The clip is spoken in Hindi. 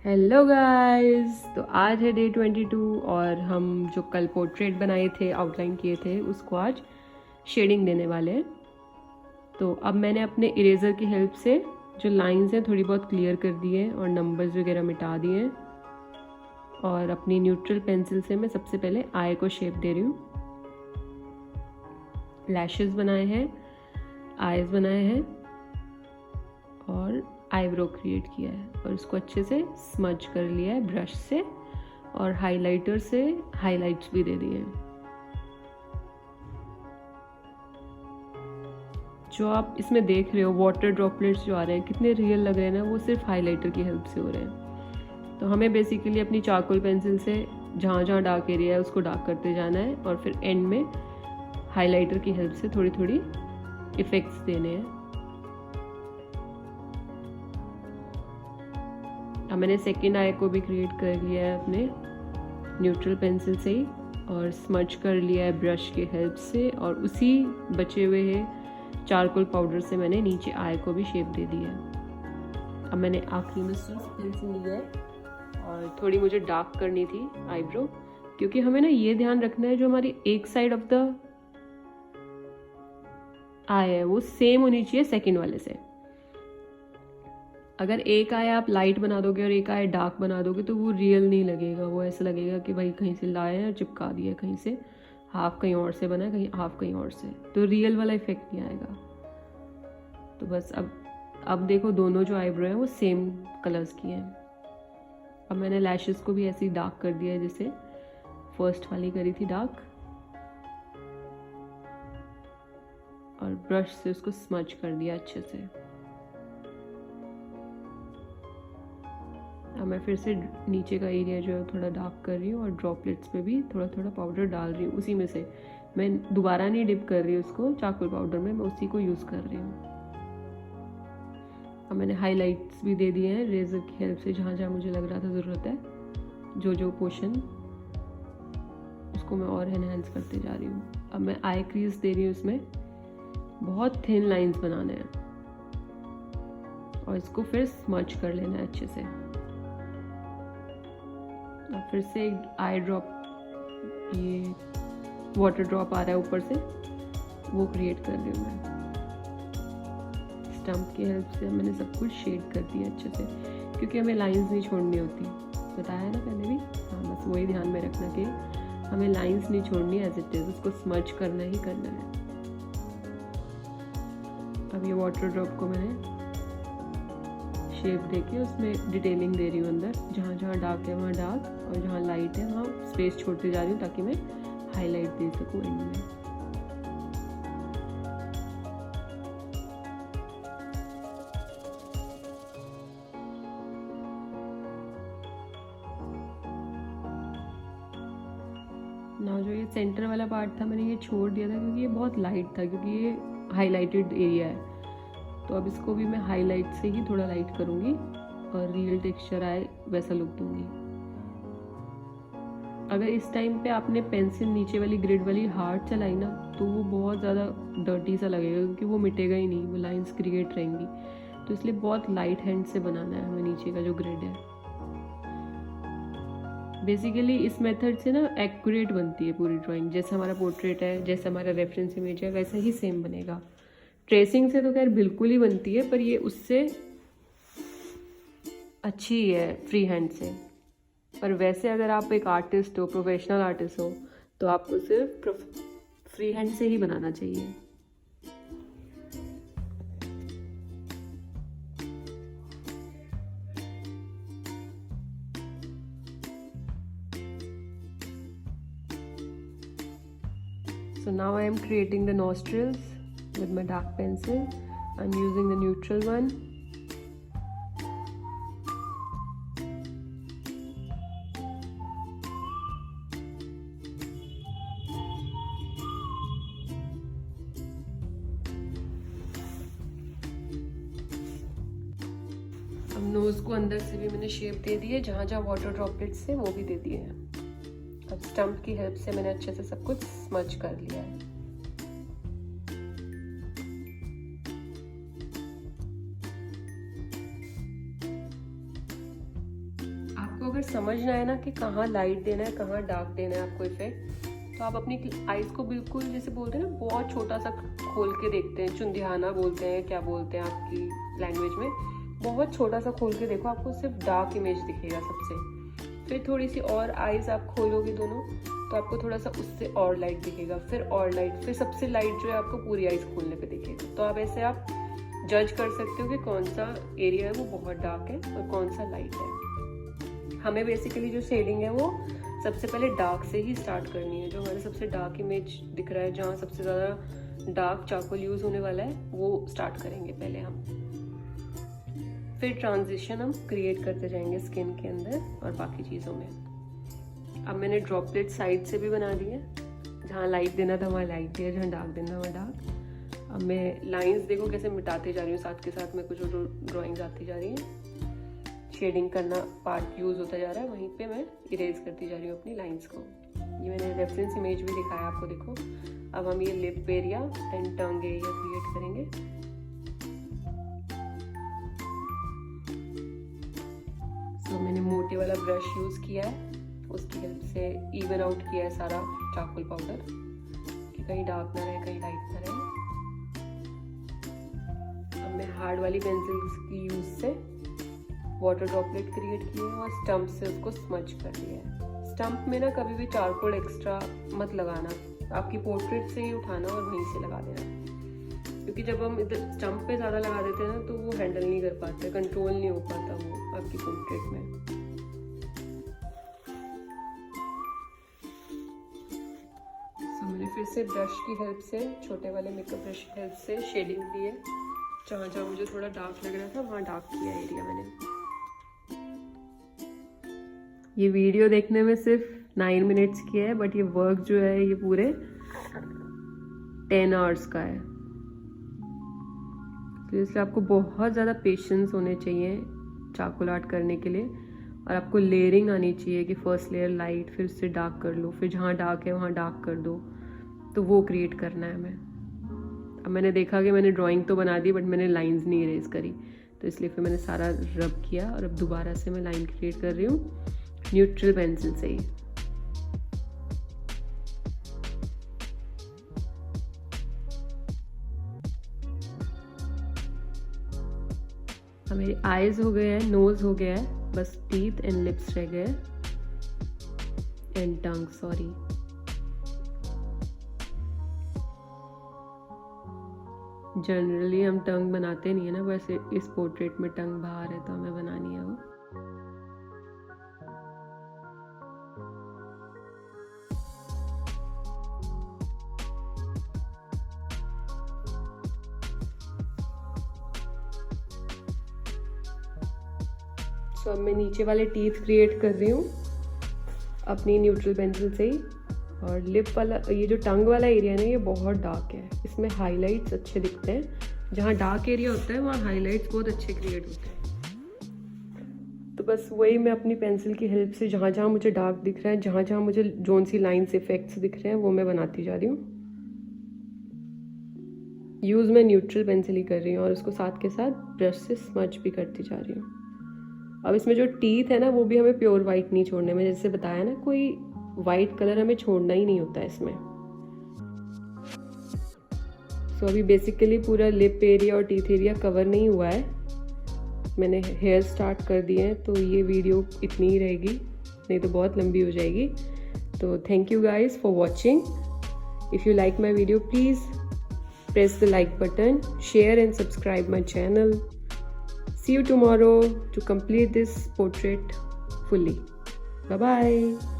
Hello guys. तो आज है डे 22 और हम जो कल पोर्ट्रेट बनाए थे, आउटलाइन किए थे, उसको आज शेडिंग देने वाले हैं। तो अब मैंने अपने इरेज़र की हेल्प से जो लाइंस हैं थोड़ी बहुत क्लियर कर दी है और नंबर्स वगैरह मिटा दिए हैं। और अपनी न्यूट्रल पेंसिल से मैं सबसे पहले आई को शेप दे रही हूँ। लैशेस बनाए हैं, आईज बनाए हैं और आईब्रो क्रिएट किया है और इसको अच्छे से स्मज कर लिया है ब्रश से और हाइलाइटर से हाइलाइट्स भी दे दिए हैं। जो आप इसमें देख रहे हो वाटर ड्रॉपलेट्स जो आ रहे हैं कितने रियल लग रहे हैं ना, वो सिर्फ हाइलाइटर की हेल्प से हो रहे हैं। तो हमें बेसिकली अपनी चारकोल पेंसिल से जहाँ जहाँ डार्क एरिया है उसको डार्क करते जाना है और फिर एंड में हाइलाइटर की हेल्प से थोड़ी थोड़ी इफेक्ट्स देने हैं। अब मैंने सेकेंड आई को भी क्रिएट कर लिया है अपने न्यूट्रल पेंसिल से ही और स्मच कर लिया है ब्रश की हेल्प से और उसी बचे हुए चारकोल पाउडर से मैंने नीचे आई को भी शेप दे दी है। अब मैंने आखिरी में सिर्फ पेंसिल लिया है और थोड़ी मुझे डार्क करनी थी आईब्रो, क्योंकि हमें ना ये ध्यान रखना है जो हमारी एक साइड ऑफ द आई है वो सेम होनी चाहिए सेकेंड वाले से। अगर एक आई आप लाइट बना दोगे और एक आई डार्क बना दोगे तो वो रियल नहीं लगेगा, वो ऐसा लगेगा कि भाई कहीं से लाए हैं और चिपका दिया, कहीं से हाफ कहीं और से बना है, कहीं हाफ कहीं और से, तो रियल वाला इफेक्ट नहीं आएगा। तो बस अब देखो दोनों जो आईब्रो हैं वो सेम कलर्स की हैं। अब मैंने लैशेस को भी ऐसे ही डार्क कर दिया है जैसे फर्स्ट वाली करी थी डार्क, और ब्रश से उसको स्मच कर दिया अच्छे से। अब मैं फिर से नीचे का एरिया जो है थोड़ा डार्क कर रही हूँ और ड्रॉपलेट्स पे भी थोड़ा थोड़ा पाउडर डाल रही हूँ, उसी में से मैं दोबारा नहीं डिप कर रही हूँ उसको चारकोल पाउडर में, मैं उसी को यूज़ कर रही हूँ। अब मैंने हाइलाइट्स भी दे दिए हैं रेजर की हेल्प से, जहाँ जहाँ मुझे लग रहा था ज़रूरत है, जो पोर्शन उसको मैं और एनहेंस करते जा रही हूँ। अब मैं आई क्रीज दे रही हूँ, इसमें बहुत थिन लाइंस बनाने हैं और इसको फिर स्मच कर लेना है अच्छे से। और फिर से एक आई ड्रॉप, ये वाटर ड्रॉप आ रहा है ऊपर से, वो क्रिएट कर रही हूँ मैं। स्टम्प की हेल्प से मैंने सब कुछ शेड कर दिया अच्छे से, क्योंकि हमें लाइंस नहीं छोड़नी होती, बताया है ना पहले भी। हाँ, बस वही ध्यान में रखना कि हमें लाइंस नहीं छोड़नी एज इट इज, उसको स्मच करना ही करना है। अब ये वाटर ड्रॉप को मैंने शेप देके उसमें डिटेलिंग दे रही हूँ अंदर, जहाँ जहाँ डार्क है वहाँ डार्क और जहाँ लाइट है वहाँ स्पेस छोड़ते जा रही हूँ ताकि मैं हाईलाइट दे सकूँ एंड में। ना जो ये सेंटर वाला पार्ट था मैंने ये छोड़ दिया था क्योंकि ये बहुत लाइट था, क्योंकि ये हाईलाइटेड एरिया है। तो अब इसको भी मैं हाईलाइट से ही थोड़ा लाइट करूँगी और रियल टेक्सचर आए वैसा लुक दूंगी। अगर इस टाइम पे आपने पेंसिल नीचे वाली ग्रिड वाली हार्ड चलाई ना तो वो बहुत ज़्यादा डर्टी सा लगेगा, क्योंकि वो मिटेगा ही नहीं, वो लाइंस क्रिएट रहेंगी। तो इसलिए बहुत लाइट हैंड से बनाना है हमें नीचे का जो ग्रिड है। बेसिकली इस मेथड से ना एक्यूरेट बनती है पूरी ड्राइंग, जैसे हमारा पोर्ट्रेट है, जैसे हमारा रेफरेंस इमेज है, वैसा ही सेम बनेगा। ट्रेसिंग से तो खैर बिल्कुल ही बनती है, पर ये उससे अच्छी है फ्री हैंड से। पर वैसे अगर आप एक आर्टिस्ट हो, प्रोफेशनल आर्टिस्ट हो, तो आपको सिर्फ फ्री हैंड से ही बनाना चाहिए। So now I am creating the nostrils with my dark pencil. I'm using the neutral one. अब नोज को अंदर से भी मैंने शेप दे दी है, जहाँ जहाँ वाटर ड्रॉपलेट्स है वो भी दे दिए हैं। अब स्टम्प की हेल्प से मैंने अच्छे से सब कुछ स्मच कर लिया है। अगर समझना है ना कि कहाँ लाइट देना है, कहाँ डार्क देना है आपको इफेक्ट, तो आप अपनी आईज को बिल्कुल जैसे बोलते हैं ना, बहुत छोटा सा खोल के देखते हैं, चुंदिहाना बोलते हैं, क्या बोलते हैं आपकी लैंग्वेज में, बहुत छोटा सा खोल के देखो, आपको सिर्फ डार्क इमेज दिखेगा सबसे। फिर थोड़ी सी और आईज आप खोलोगे दोनों, तो आपको थोड़ा सा उससे और लाइट दिखेगा, फिर और लाइट, फिर सबसे लाइट जो है आपको पूरी आईज खोलने पे दिखेगा। तो आप ऐसे आप जज कर सकते हो कि कौन सा एरिया है वो बहुत डार्क है और कौन सा लाइट है। हमें बेसिकली जो शेडिंग है वो सबसे पहले डार्क से ही स्टार्ट करनी है। जो हमारे सबसे डार्क इमेज दिख रहा है, जहाँ सबसे ज़्यादा डार्क चारकोल यूज़ होने वाला है, वो स्टार्ट करेंगे पहले हम। फिर ट्रांजिशन हम क्रिएट करते जाएंगे स्किन के अंदर और बाकी चीज़ों में। अब मैंने ड्रॉपलेट साइड से भी बना दिए, जहाँ लाइट देना था वहाँ लाइट दिया, जहाँ डार्क देना वहाँ डार्क। अब मैं लाइंस देखो कैसे मिटाते जा रही हूँ, साथ के साथ में कुछ ड्राइंग्स आती जा रही हैं। शेडिंग करना पार्ट यूज़ होता जा रहा है, वहीं पे मैं इरेज करती जा रही हूँ अपनी लाइंस को। ये मैंने रेफरेंस इमेज भी दिखाया आपको, देखो। अब हम ये lip area and tongue area create करेंगे। तो मैंने मोटे वाला ब्रश यूज़ किया है, उसकी हेल्प से इवन आउट किया है सारा चारकोल पाउडर, कि कहीं डार्क ना रहे कहीं लाइट ना रहे। अब मैं हार्ड वाली पेंसिल की यूज़ से वाटर ड्रॉपलेट क्रिएट किए हैं और स्टम्प से उसको स्मच कर लिया है। स्टम्प में ना कभी भी चारकोल एक्स्ट्रा मत लगाना, आपकी पोर्ट्रेट से ही उठाना और वहीं से लगा देना, क्योंकि जब हम इधर स्टम्प पे ज़्यादा लगा देते हैं ना तो वो हैंडल नहीं कर पाते, कंट्रोल नहीं हो पाता वो आपकी पोर्ट्रेट में। तो मैंने फिर से ब्रश की हेल्प से, छोटे वाले मेकअप ब्रश की हेल्प से शेडिंग दी है। जहाँ जहाँ मुझे थोड़ा डार्क लग रहा था वहाँ डार्क किया एरिया मैंने। ये वीडियो देखने में सिर्फ 9 मिनट्स की है, बट ये वर्क जो है ये पूरे 10 आवर्स का है। तो इसलिए आपको बहुत ज़्यादा पेशेंस होने चाहिए चारकोल आर्ट करने के लिए, और आपको लेयरिंग आनी चाहिए कि फर्स्ट लेयर लाइट, फिर उससे डार्क कर लो, फिर जहाँ डार्क है वहाँ डार्क कर दो। तो वो क्रिएट करना है हमें। अब मैंने देखा कि मैंने ड्राइंग तो बना दी बट मैंने लाइंस नहीं इरेज करी, तो इसलिए फिर मैंने सारा रब किया और अब दोबारा से मैं लाइन क्रिएट कर रही हूँ न्यूट्रल पेंसिल से ही। अब मेरे आईज हो गए हैं, नोज हो गया है, बस टीथ एंड लिप्स रह गए एंड टंग, सॉरी। जनरली हम टंग बनाते नहीं है ना, वैसे इस पोर्ट्रेट में टंग बाहर है तो हमें बनानी है वो। तो अब मैं नीचे वाले टीथ क्रिएट कर रही हूँ अपनी न्यूट्रल पेंसिल से ही। और लिप वाला, ये जो टंग वाला एरिया है ना, ये बहुत डार्क है, इसमें हाइलाइट्स अच्छे दिखते हैं। जहाँ डार्क एरिया होता है वहाँ हाइलाइट्स बहुत अच्छे क्रिएट होते हैं। तो बस वही मैं अपनी पेंसिल की हेल्प से जहाँ जहाँ मुझे डार्क दिख रहा है, जहाँ जहाँ मुझे जोन सी लाइन्स इफेक्ट्स दिख रहे हैं, वो मैं बनाती जा रही हूँ। यूज़ मैं न्यूट्रल पेंसिल ही कर रही हूँ और उसको साथ के साथ ब्रश से स्मच भी करती जा रही हूँ। अब इसमें जो टीथ है ना, वो भी हमें प्योर वाइट नहीं छोड़ने में, जैसे बताया ना, कोई वाइट कलर हमें छोड़ना ही नहीं होता है इसमें। सो अभी बेसिकली पूरा लिप एरिया और टीथ एरिया कवर नहीं हुआ है, मैंने हेयर स्टार्ट कर दिए हैं, तो ये वीडियो इतनी ही रहेगी, नहीं तो बहुत लंबी हो जाएगी। तो thank you guys for watching. If you like my video please press the like button, share and subscribe my channel. See you tomorrow to complete this portrait fully. Bye bye.